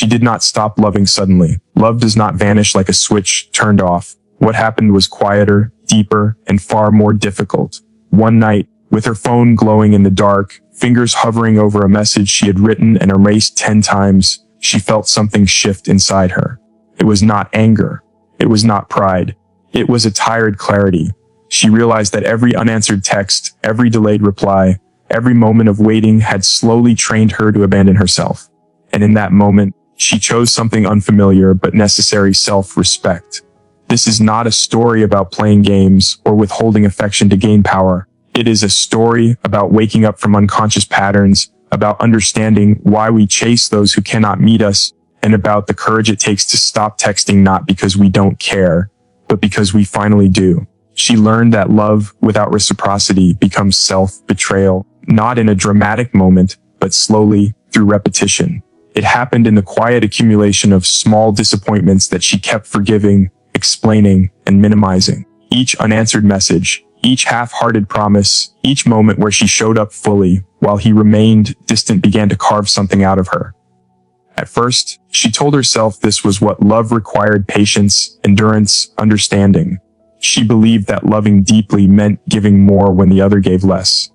She did not stop loving suddenly. Love does not vanish like a switch turned off. What happened was quieter, deeper, and far more difficult. One night, with her phone glowing in the dark, fingers hovering over a message she had written and erased 10 times, she felt something shift inside her. It was not anger. It was not pride. It was a tired clarity. She realized that every unanswered text, every delayed reply, every moment of waiting had slowly trained her to abandon herself. And in that moment, she chose something unfamiliar but necessary: self-respect. This is not a story about playing games or withholding affection to gain power. It is a story about waking up from unconscious patterns, about understanding why we chase those who cannot meet us, and about the courage it takes to stop texting not because we don't care, but because we finally do. She learned that love without reciprocity becomes self-betrayal, not in a dramatic moment, but slowly, through repetition. It happened in the quiet accumulation of small disappointments that she kept forgiving, explaining, and minimizing. Each unanswered message, each half-hearted promise, each moment where she showed up fully, while he remained distant, began to carve something out of her. At first, she told herself this was what love required: patience, endurance, understanding. She believed that loving deeply meant giving more when the other gave less.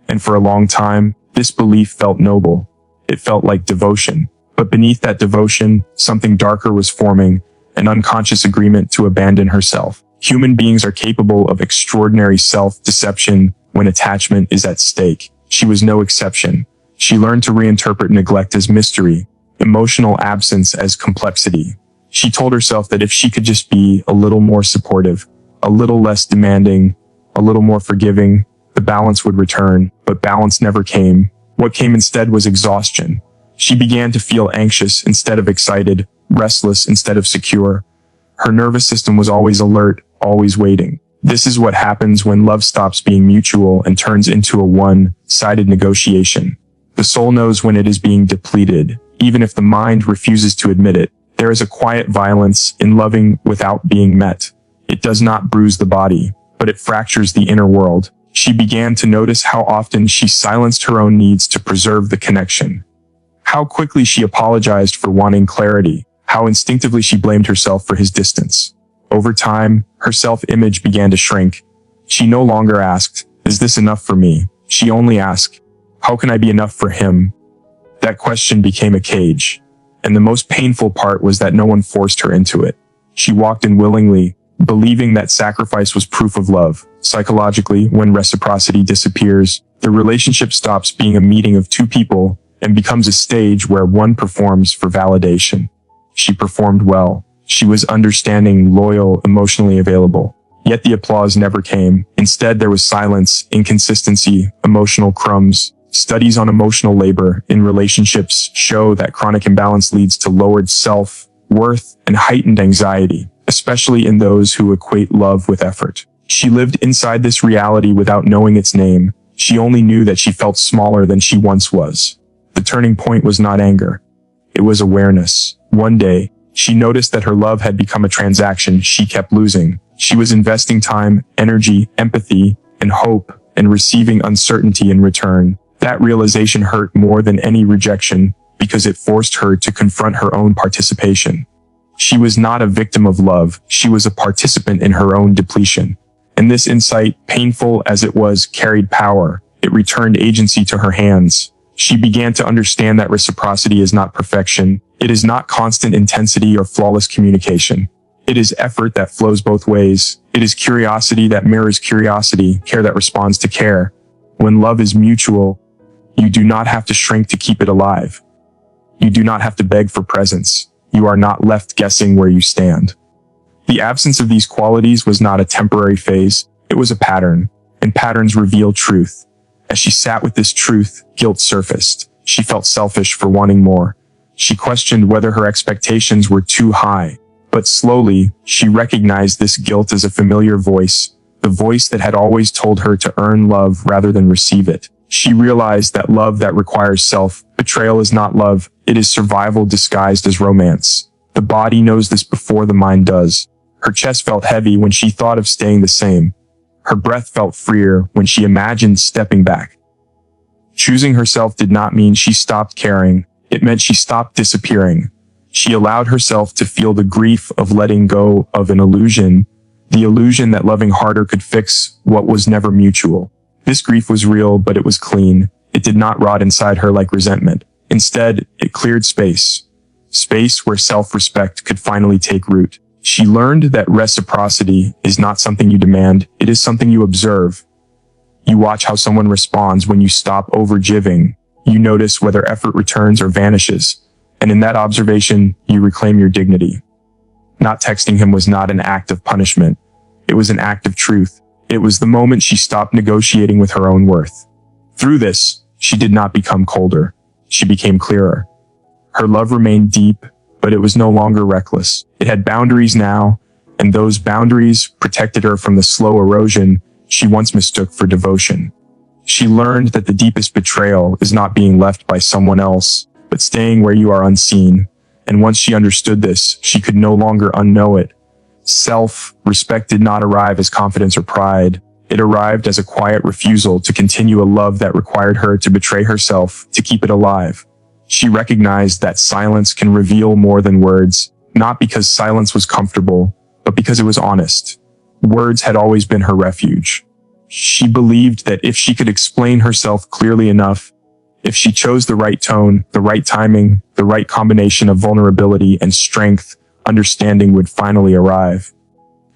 And for a long time, this belief felt noble. It felt like devotion. But beneath that devotion, something darker was forming, an unconscious agreement to abandon herself. Human beings are capable of extraordinary self-deception when attachment is at stake. She was no exception. She learned to reinterpret neglect as mystery, emotional absence as complexity. She told herself that if she could just be a little more supportive, a little less demanding, a little more forgiving, the balance would return. But balance never came. What came instead was exhaustion. She began to feel anxious instead of excited, restless instead of secure. Her nervous system was always alert, always waiting. This is what happens when love stops being mutual and turns into a one-sided negotiation. The soul knows when it is being depleted, even if the mind refuses to admit it. There is a quiet violence in loving without being met. It does not bruise the body, but it fractures the inner world. She began to notice how often she silenced her own needs to preserve the connection. How quickly she apologized for wanting clarity. How instinctively she blamed herself for his distance. Over time, her self-image began to shrink. She no longer asked, "Is this enough for me?" She only asked, "How can I be enough for him?" That question became a cage. And the most painful part was that no one forced her into it. She walked in willingly, believing that sacrifice was proof of love. Psychologically, when reciprocity disappears, the relationship stops being a meeting of two people and becomes a stage where one performs for validation. She performed well. She was understanding, loyal, emotionally available. Yet the applause never came. Instead, there was silence, inconsistency, emotional crumbs. Studies on emotional labor in relationships show that chronic imbalance leads to lowered self-worth and heightened anxiety, especially in those who equate love with effort. She lived inside this reality without knowing its name. She only knew that she felt smaller than she once was. The turning point was not anger. It was awareness. One day, she noticed that her love had become a transaction she kept losing. She was investing time, energy, empathy, and hope, and receiving uncertainty in return. That realization hurt more than any rejection because it forced her to confront her own participation. She was not a victim of love. She was a participant in her own depletion. And this insight, painful as it was, carried power. It returned agency to her hands. She began to understand that reciprocity is not perfection. It is not constant intensity or flawless communication. It is effort that flows both ways. It is curiosity that mirrors curiosity, care that responds to care. When love is mutual, you do not have to shrink to keep it alive. You do not have to beg for presence. You are not left guessing where you stand. The absence of these qualities was not a temporary phase. It was a pattern, and patterns reveal truth. As she sat with this truth, guilt surfaced. She felt selfish for wanting more. She questioned whether her expectations were too high. But slowly, she recognized this guilt as a familiar voice, the voice that had always told her to earn love rather than receive it. She realized that love that requires self-betrayal is not love. It is survival disguised as romance. The body knows this before the mind does. Her chest felt heavy when she thought of staying the same. Her breath felt freer when she imagined stepping back. Choosing herself did not mean she stopped caring. It meant she stopped disappearing. She allowed herself to feel the grief of letting go of an illusion, the illusion that loving harder could fix what was never mutual. This grief was real, but it was clean. It did not rot inside her like resentment. Instead, it cleared space. Space where self-respect could finally take root. She learned that reciprocity is not something you demand, it is something you observe. You watch how someone responds when you stop overgiving. You notice whether effort returns or vanishes. And in that observation, you reclaim your dignity. Not texting him was not an act of punishment. It was an act of truth. It was the moment she stopped negotiating with her own worth. Through this, she did not become colder. She became clearer. Her love remained deep, but it was no longer reckless. It had boundaries now, and those boundaries protected her from the slow erosion she once mistook for devotion. She learned that the deepest betrayal is not being left by someone else, but staying where you are unseen. And once she understood this, she could no longer unknow it. Self-respect did not arrive as confidence or pride. It arrived as a quiet refusal to continue a love that required her to betray herself to keep it alive. She recognized that silence can reveal more than words, not because silence was comfortable, but because it was honest. Words had always been her refuge. She believed that if she could explain herself clearly enough, if she chose the right tone, the right timing, the right combination of vulnerability and strength, understanding would finally arrive.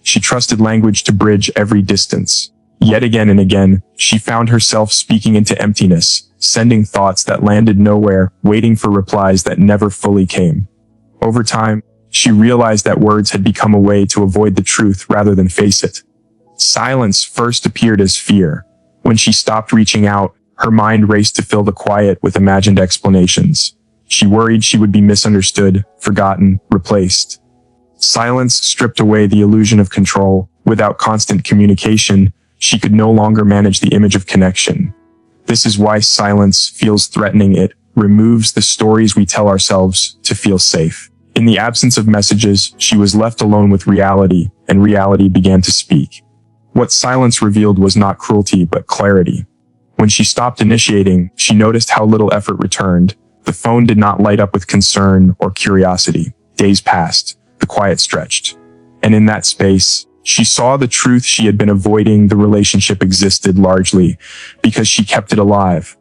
She trusted language to bridge every distance. Yet again and again, she found herself speaking into emptiness, sending thoughts that landed nowhere, waiting for replies that never fully came. Over time, she realized that words had become a way to avoid the truth rather than face it. Silence first appeared as fear. When she stopped reaching out, her mind raced to fill the quiet with imagined explanations. She worried she would be misunderstood, forgotten, replaced. Silence stripped away the illusion of control. Without constant communication, she could no longer manage the image of connection. This is why silence feels threatening. It removes the stories we tell ourselves to feel safe. In the absence of messages, she was left alone with reality, and reality began to speak. What silence revealed was not cruelty, but clarity. When she stopped initiating, she noticed how little effort returned. The phone did not light up with concern or curiosity. Days passed. The quiet stretched. And in that space, she saw the truth she had been avoiding. The relationship existed largely because she kept it alive.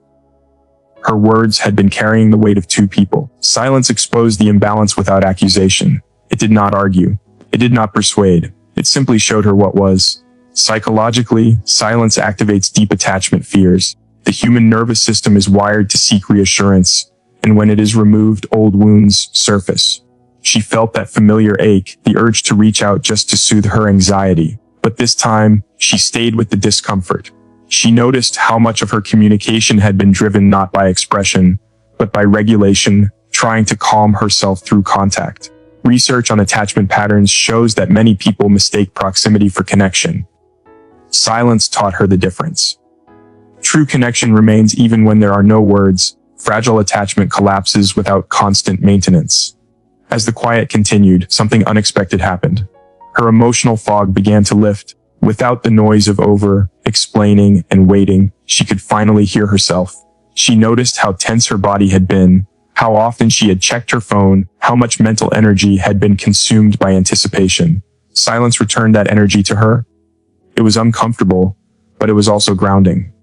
Her words had been carrying the weight of two people. Silence exposed the imbalance without accusation. It did not argue. It did not persuade. It simply showed her what was. Psychologically, silence activates deep attachment fears. The human nervous system is wired to seek reassurance, and when it is removed, old wounds surface. She felt that familiar ache, the urge to reach out just to soothe her anxiety. But this time, she stayed with the discomfort. She noticed how much of her communication had been driven not by expression, but by regulation, trying to calm herself through contact. Research on attachment patterns shows that many people mistake proximity for connection. Silence taught her the difference. True connection remains even when there are no words. Fragile attachment collapses without constant maintenance. As the quiet continued, something unexpected happened. Her emotional fog began to lift. Without the noise of over-explaining and waiting, she could finally hear herself. She noticed how tense her body had been, how often she had checked her phone, how much mental energy had been consumed by anticipation. Silence returned that energy to her. It was uncomfortable, but it was also grounding.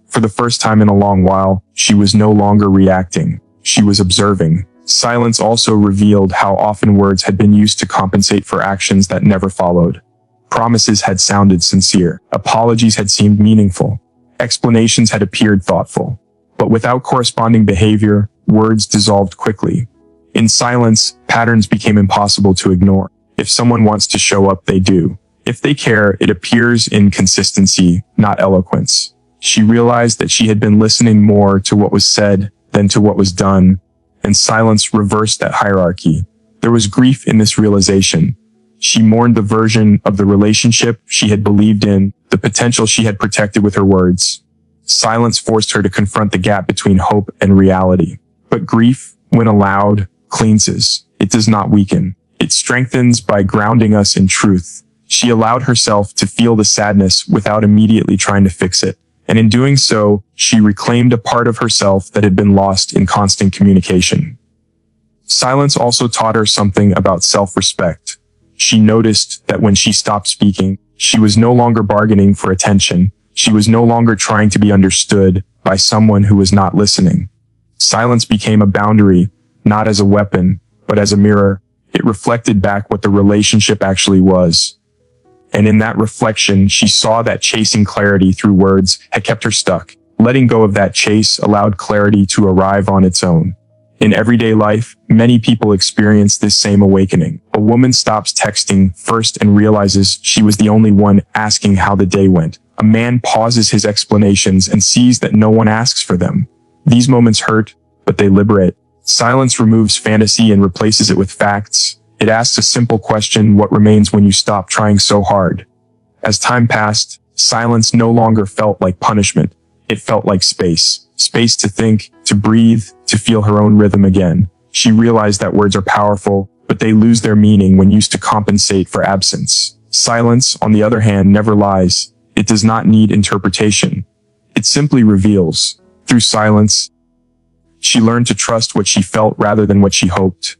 For the first time in a long while, she was no longer reacting. She was observing. Silence also revealed how often words had been used to compensate for actions that never followed. Promises had sounded sincere. Apologies had seemed meaningful. Explanations had appeared thoughtful. But without corresponding behavior, words dissolved quickly. In silence, patterns became impossible to ignore. If someone wants to show up, they do. If they care, it appears in consistency, not eloquence. She realized that she had been listening more to what was said than to what was done, and silence reversed that hierarchy. There was grief in this realization. She mourned the version of the relationship she had believed in, the potential she had protected with her words. Silence forced her to confront the gap between hope and reality. But grief, when allowed, cleanses. It does not weaken. It strengthens by grounding us in truth. She allowed herself to feel the sadness without immediately trying to fix it. And in doing so, she reclaimed a part of herself that had been lost in constant communication. Silence also taught her something about self-respect. She noticed that when she stopped speaking, she was no longer bargaining for attention. She was no longer trying to be understood by someone who was not listening. Silence became a boundary, not as a weapon, but as a mirror. It reflected back what the relationship actually was. And in that reflection, she saw that chasing clarity through words had kept her stuck. Letting go of that chase allowed clarity to arrive on its own. In everyday life, many people experience this same awakening. A woman stops texting first and realizes she was the only one asking how the day went. A man pauses his explanations and sees that no one asks for them. These moments hurt, but they liberate. Silence removes fantasy and replaces it with facts. It asks a simple question: what remains when you stop trying so hard? As time passed, silence no longer felt like punishment. It felt like space. Space to think, to breathe, to feel her own rhythm again. She realized that words are powerful, but they lose their meaning when used to compensate for absence. Silence, on the other hand, never lies. It does not need interpretation. It simply reveals. Through silence, she learned to trust what she felt rather than what she hoped.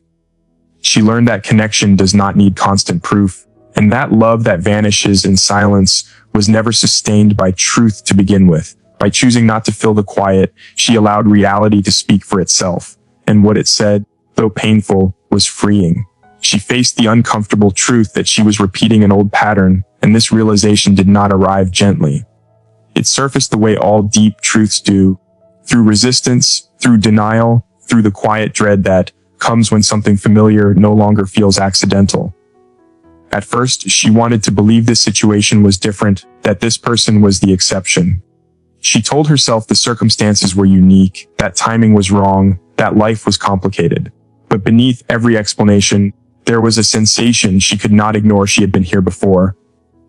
She learned that connection does not need constant proof, and that love that vanishes in silence was never sustained by truth to begin with. By choosing not to fill the quiet, she allowed reality to speak for itself, and what it said, though painful, was freeing. She faced the uncomfortable truth that she was repeating an old pattern, and this realization did not arrive gently. It surfaced the way all deep truths do, through resistance, through denial, through the quiet dread that comes when something familiar no longer feels accidental. At first, she wanted to believe this situation was different, that this person was the exception. She told herself the circumstances were unique, that timing was wrong, that life was complicated. But beneath every explanation, there was a sensation she could not ignore. She had been here before.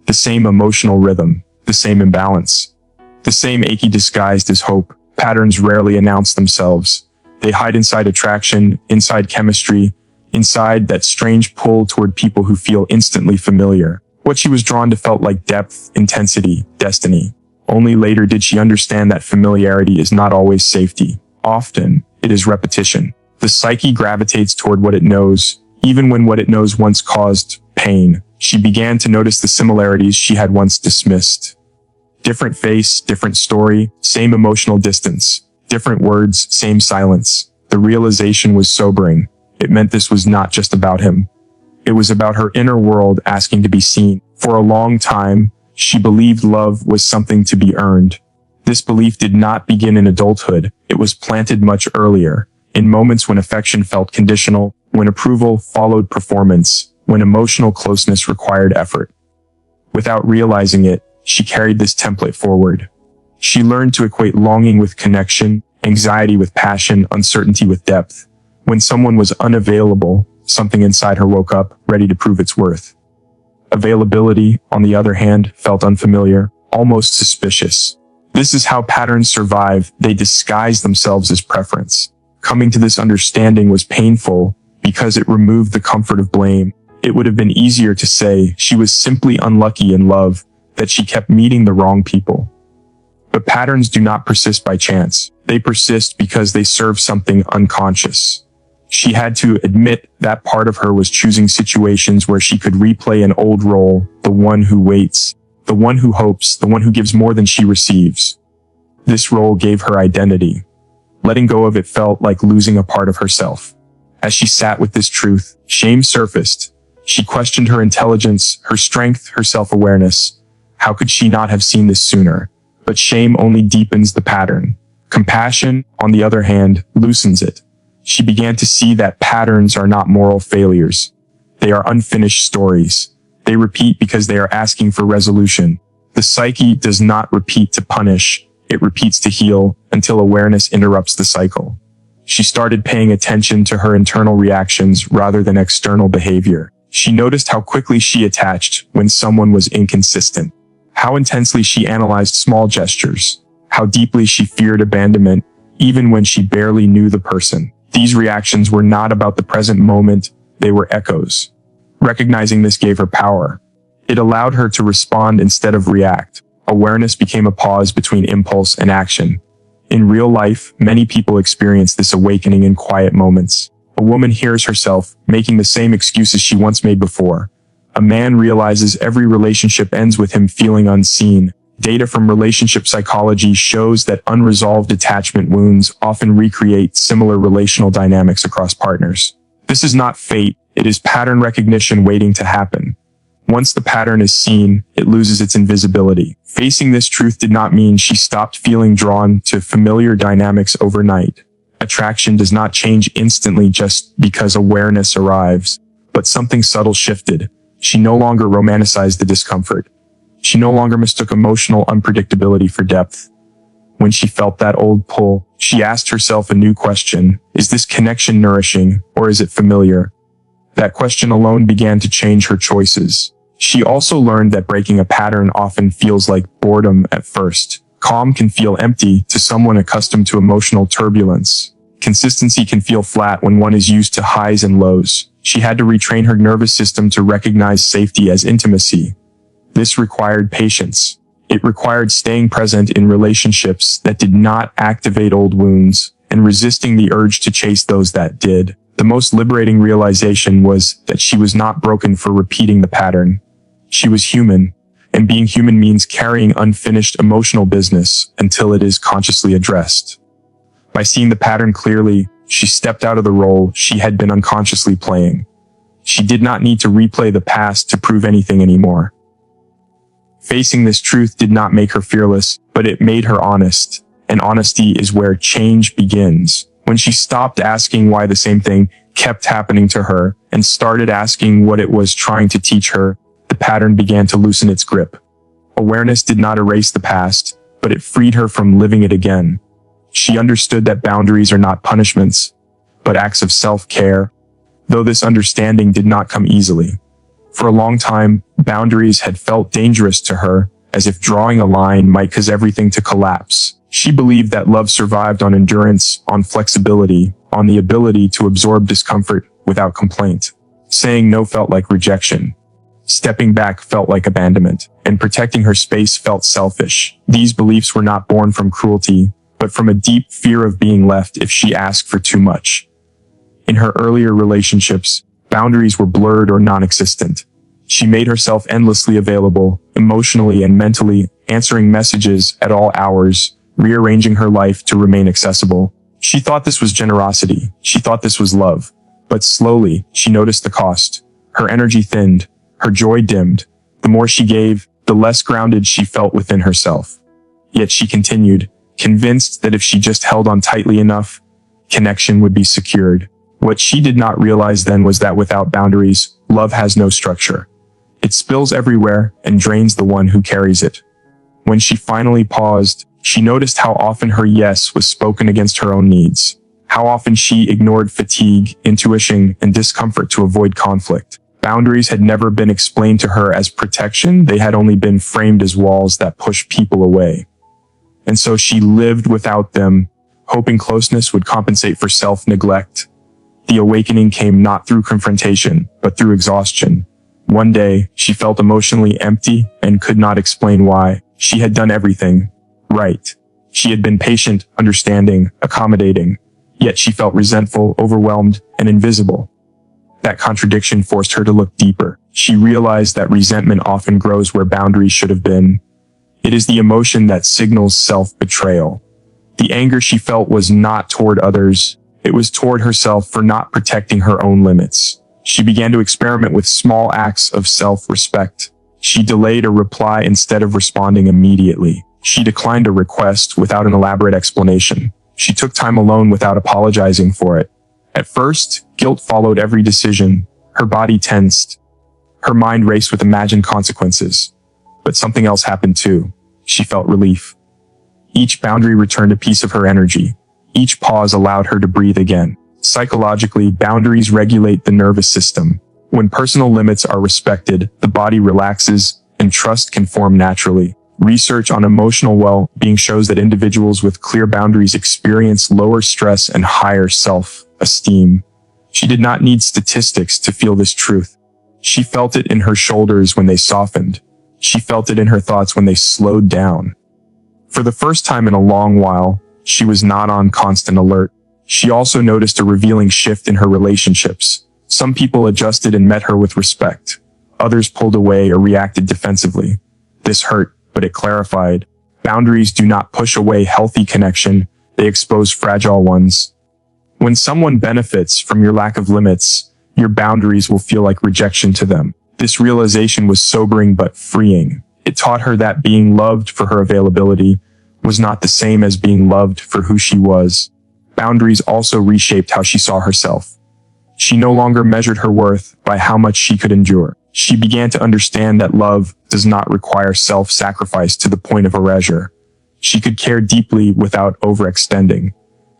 The same emotional rhythm, the same imbalance, the same achy disguised as hope. Patterns rarely announce themselves. They hide inside attraction, inside chemistry, inside that strange pull toward people who feel instantly familiar. What she was drawn to felt like depth, intensity, destiny. Only later did she understand that familiarity is not always safety. Often, it is repetition. The psyche gravitates toward what it knows, even when what it knows once caused pain. She began to notice the similarities she had once dismissed. Different face, different story, same emotional distance. Different words, same silence. The realization was sobering. It meant this was not just about him. It was about her inner world asking to be seen. For a long time, she believed love was something to be earned. This belief did not begin in adulthood. It was planted much earlier, in moments when affection felt conditional, when approval followed performance, when emotional closeness required effort. Without realizing it, she carried this template forward. She learned to equate longing with connection, anxiety with passion, uncertainty with depth. When someone was unavailable, something inside her woke up, ready to prove its worth. Availability, on the other hand, felt unfamiliar, almost suspicious. This is how patterns survive. They disguise themselves as preference. Coming to this understanding was painful because it removed the comfort of blame. It would have been easier to say she was simply unlucky in love, that she kept meeting the wrong people. But patterns do not persist by chance. They persist because they serve something unconscious. She had to admit that part of her was choosing situations where she could replay an old role, the one who waits, the one who hopes, the one who gives more than she receives. This role gave her identity. Letting go of it felt like losing a part of herself. As she sat with this truth, shame surfaced. She questioned her intelligence, her strength, her self-awareness. How could she not have seen this sooner? But shame only deepens the pattern. Compassion, on the other hand, loosens it. She began to see that patterns are not moral failures. They are unfinished stories. They repeat because they are asking for resolution. The psyche does not repeat to punish. It repeats to heal until awareness interrupts the cycle. She started paying attention to her internal reactions rather than external behavior. She noticed how quickly she attached when someone was inconsistent, how intensely she analyzed small gestures, how deeply she feared abandonment, even when she barely knew the person. These reactions were not about the present moment, they were echoes. Recognizing this gave her power. It allowed her to respond instead of react. Awareness became a pause between impulse and action. In real life, many people experience this awakening in quiet moments. A woman hears herself making the same excuses she once made before. A man realizes every relationship ends with him feeling unseen. Data from relationship psychology shows that unresolved attachment wounds often recreate similar relational dynamics across partners. This is not fate, it is pattern recognition waiting to happen. Once the pattern is seen, it loses its invisibility. Facing this truth did not mean she stopped feeling drawn to familiar dynamics overnight. Attraction does not change instantly just because awareness arrives, but something subtle shifted. She no longer romanticized the discomfort. She no longer mistook emotional unpredictability for depth. When she felt that old pull, she asked herself a new question. Is this connection nourishing, or is it familiar? That question alone began to change her choices. She also learned that breaking a pattern often feels like boredom at first. Calm can feel empty to someone accustomed to emotional turbulence. Consistency can feel flat when one is used to highs and lows. She had to retrain her nervous system to recognize safety as intimacy. This required patience. It required staying present in relationships that did not activate old wounds and resisting the urge to chase those that did. The most liberating realization was that she was not broken for repeating the pattern. She was human, and being human means carrying unfinished emotional business until it is consciously addressed. By seeing the pattern clearly, she stepped out of the role she had been unconsciously playing. She did not need to replay the past to prove anything anymore. Facing this truth did not make her fearless, but it made her honest, and honesty is where change begins. When she stopped asking why the same thing kept happening to her and started asking what it was trying to teach her, the pattern began to loosen its grip. Awareness did not erase the past, but it freed her from living it again. She understood that boundaries are not punishments, but acts of self-care, though this understanding did not come easily. For a long time, boundaries had felt dangerous to her, as if drawing a line might cause everything to collapse. She believed that love survived on endurance, on flexibility, on the ability to absorb discomfort without complaint. Saying no felt like rejection. Stepping back felt like abandonment, and protecting her space felt selfish. These beliefs were not born from cruelty, but from a deep fear of being left if she asked for too much. In her earlier relationships, boundaries were blurred or non-existent. She made herself endlessly available, emotionally and mentally, answering messages at all hours, rearranging her life to remain accessible. She thought this was generosity. She thought this was love. But slowly, she noticed the cost. Her energy thinned. Her joy dimmed. The more she gave, the less grounded she felt within herself. Yet she continued, convinced that if she just held on tightly enough, connection would be secured. What she did not realize then was that without boundaries, love has no structure. It spills everywhere and drains the one who carries it. When she finally paused, she noticed how often her yes was spoken against her own needs. How often she ignored fatigue, intuition, and discomfort to avoid conflict. Boundaries had never been explained to her as protection, they had only been framed as walls that push people away. And so she lived without them, hoping closeness would compensate for self-neglect. The awakening came not through confrontation, but through exhaustion. One day, she felt emotionally empty and could not explain why. She had done everything right. She had been patient, understanding, accommodating, yet she felt resentful, overwhelmed, and invisible. That contradiction forced her to look deeper. She realized that resentment often grows where boundaries should have been. It is the emotion that signals self-betrayal. The anger she felt was not toward others, it was toward herself for not protecting her own limits. She began to experiment with small acts of self-respect. She delayed a reply instead of responding immediately. She declined a request without an elaborate explanation. She took time alone without apologizing for it. At first, guilt followed every decision. Her body tensed. Her mind raced with imagined consequences. But something else happened too. She felt relief. Each boundary returned a piece of her energy. Each pause allowed her to breathe again. Psychologically, boundaries regulate the nervous system. When personal limits are respected, the body relaxes, and trust can form naturally. Research on emotional well-being shows that individuals with clear boundaries experience lower stress and higher self-esteem. She did not need statistics to feel this truth. She felt it in her shoulders when they softened. She felt it in her thoughts when they slowed down. For the first time in a long while, she was not on constant alert. She also noticed a revealing shift in her relationships. Some people adjusted and met her with respect. Others pulled away or reacted defensively. This hurt, but it clarified. Boundaries do not push away healthy connection, they expose fragile ones. When someone benefits from your lack of limits, your boundaries will feel like rejection to them. This realization was sobering but freeing. It taught her that being loved for her availability was not the same as being loved for who she was. Boundaries also reshaped how she saw herself. She no longer measured her worth by how much she could endure. She began to understand that love does not require self-sacrifice to the point of erasure. She could care deeply without overextending.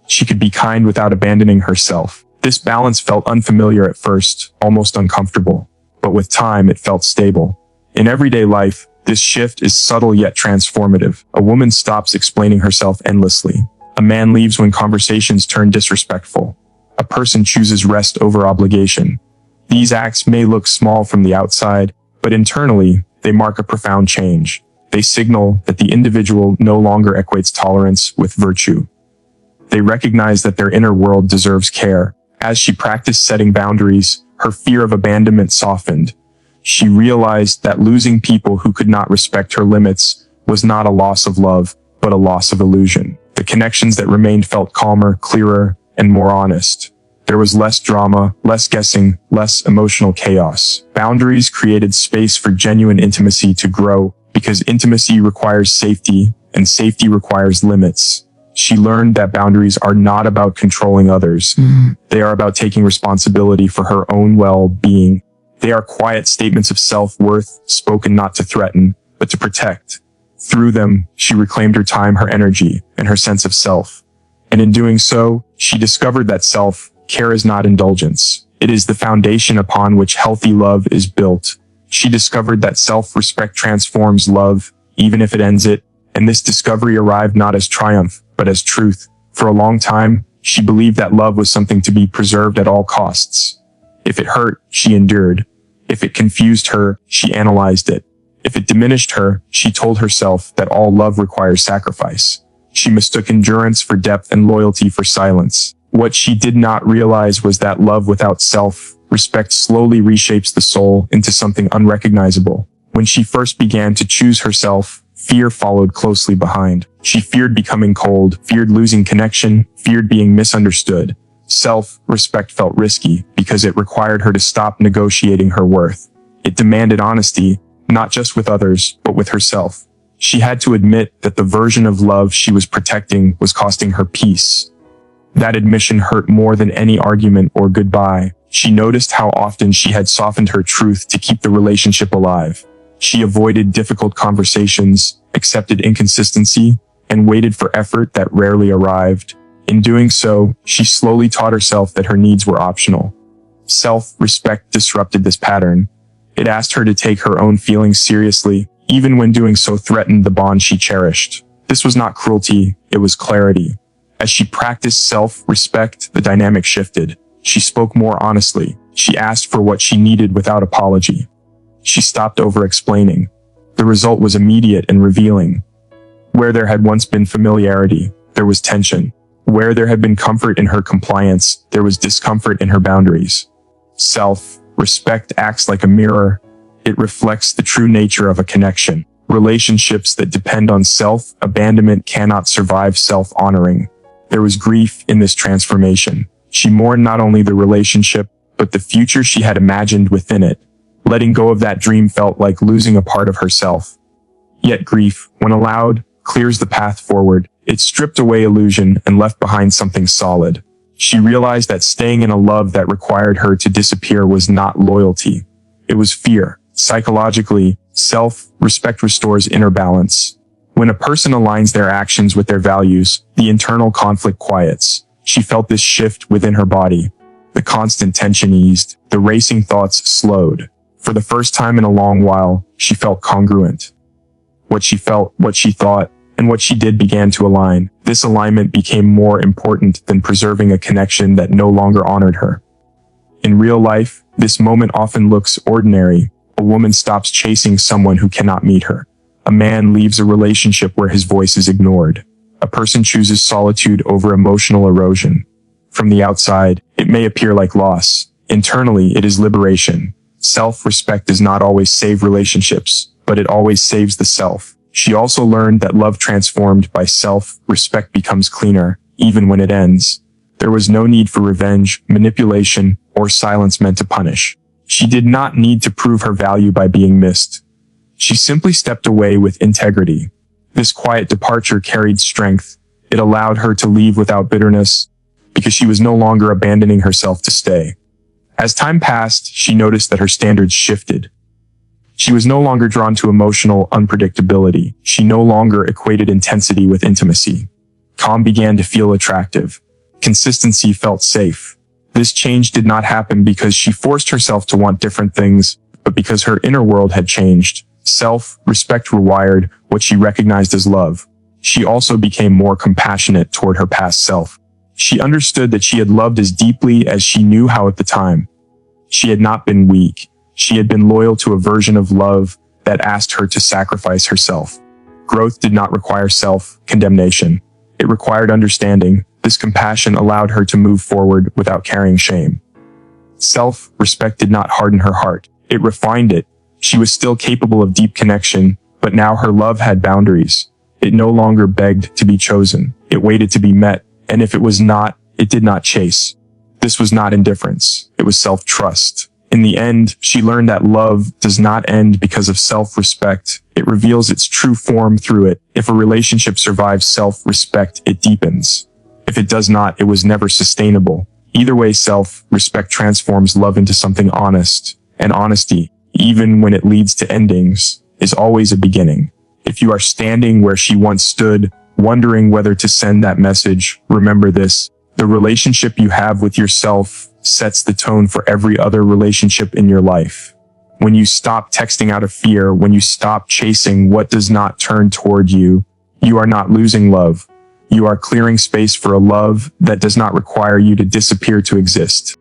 She could be kind without abandoning herself. This balance felt unfamiliar at first, almost uncomfortable, but with time it felt stable. In everyday life, this shift is subtle yet transformative. A woman stops explaining herself endlessly. A man leaves when conversations turn disrespectful. A person chooses rest over obligation. These acts may look small from the outside, but internally, they mark a profound change. They signal that the individual no longer equates tolerance with virtue. They recognize that their inner world deserves care. As she practiced setting boundaries, her fear of abandonment softened. She realized that losing people who could not respect her limits was not a loss of love, but a loss of illusion. The connections that remained felt calmer, clearer, and more honest. There was less drama, less guessing, less emotional chaos. Boundaries created space for genuine intimacy to grow, because intimacy requires safety, and safety requires limits. She learned that boundaries are not about controlling others. They are about taking responsibility for her own well-being. They are quiet statements of self-worth, spoken not to threaten, but to protect. Through them, she reclaimed her time, her energy, and her sense of self. And in doing so, she discovered that self-care is not indulgence. It is the foundation upon which healthy love is built. She discovered that self-respect transforms love, even if it ends it, and this discovery arrived not as triumph, but as truth. For a long time, she believed that love was something to be preserved at all costs. If it hurt, she endured. If it confused her, she analyzed it. If it diminished her, she told herself that all love requires sacrifice. She mistook endurance for depth and loyalty for silence. What she did not realize was that love without self-respect slowly reshapes the soul into something unrecognizable. When she first began to choose herself, fear followed closely behind. She feared becoming cold, feared losing connection, feared being misunderstood. Self-respect felt risky because it required her to stop negotiating her worth. It demanded honesty, not just with others, but with herself. She had to admit that the version of love she was protecting was costing her peace. That admission hurt more than any argument or goodbye. She noticed how often she had softened her truth to keep the relationship alive. She avoided difficult conversations, accepted inconsistency, and waited for effort that rarely arrived. In doing so, she slowly taught herself that her needs were optional. Self-respect disrupted this pattern. It asked her to take her own feelings seriously, even when doing so threatened the bond she cherished. This was not cruelty, it was clarity. As she practiced self-respect, the dynamic shifted. She spoke more honestly. She asked for what she needed without apology. She stopped over-explaining. The result was immediate and revealing. Where there had once been familiarity, there was tension. Where there had been comfort in her compliance, there was discomfort in her boundaries. Self-respect acts like a mirror. It reflects the true nature of a connection. Relationships that depend on self-abandonment cannot survive self-honoring. There was grief in this transformation. She mourned not only the relationship, but the future she had imagined within it. Letting go of that dream felt like losing a part of herself. Yet grief, when allowed, clears the path forward. It stripped away illusion and left behind something solid. She realized that staying in a love that required her to disappear was not loyalty. It was fear. Psychologically, self-respect restores inner balance. When a person aligns their actions with their values, the internal conflict quiets. She felt this shift within her body. The constant tension eased. The racing thoughts slowed. For the first time in a long while, she felt congruent. What she felt, what she thought, and what she did began to align. This alignment became more important than preserving a connection that no longer honored her. In real life, this moment often looks ordinary. A woman stops chasing someone who cannot meet her. A man leaves a relationship where his voice is ignored. A person chooses solitude over emotional erosion. From the outside, it may appear like loss. Internally, it is liberation. Self-respect does not always save relationships, but it always saves the self. She also learned that love transformed by self-respect becomes cleaner, even when it ends. There was no need for revenge, manipulation, or silence meant to punish. She did not need to prove her value by being missed. She simply stepped away with integrity. This quiet departure carried strength. It allowed her to leave without bitterness, because she was no longer abandoning herself to stay. As time passed, she noticed that her standards shifted. She was no longer drawn to emotional unpredictability. She no longer equated intensity with intimacy. Calm began to feel attractive. Consistency felt safe. This change did not happen because she forced herself to want different things, but because her inner world had changed. Self-respect rewired what she recognized as love. She also became more compassionate toward her past self. She understood that she had loved as deeply as she knew how at the time. She had not been weak. She had been loyal to a version of love that asked her to sacrifice herself. Growth did not require self-condemnation. It required understanding. This compassion allowed her to move forward without carrying shame. Self-respect did not harden her heart. It refined it. She was still capable of deep connection, but now her love had boundaries. It no longer begged to be chosen. It waited to be met, and if it was not, it did not chase. This was not indifference. It was self-trust. In the end, she learned that love does not end because of self-respect. It reveals its true form through it. If a relationship survives self-respect, it deepens. If it does not, it was never sustainable. Either way, self-respect transforms love into something honest. And honesty, even when it leads to endings, is always a beginning. If you are standing where she once stood, wondering whether to send that message, remember this. The relationship you have with yourself sets the tone for every other relationship in your life. When you stop texting out of fear, when you stop chasing what does not turn toward you, you are not losing love. You are clearing space for a love that does not require you to disappear to exist.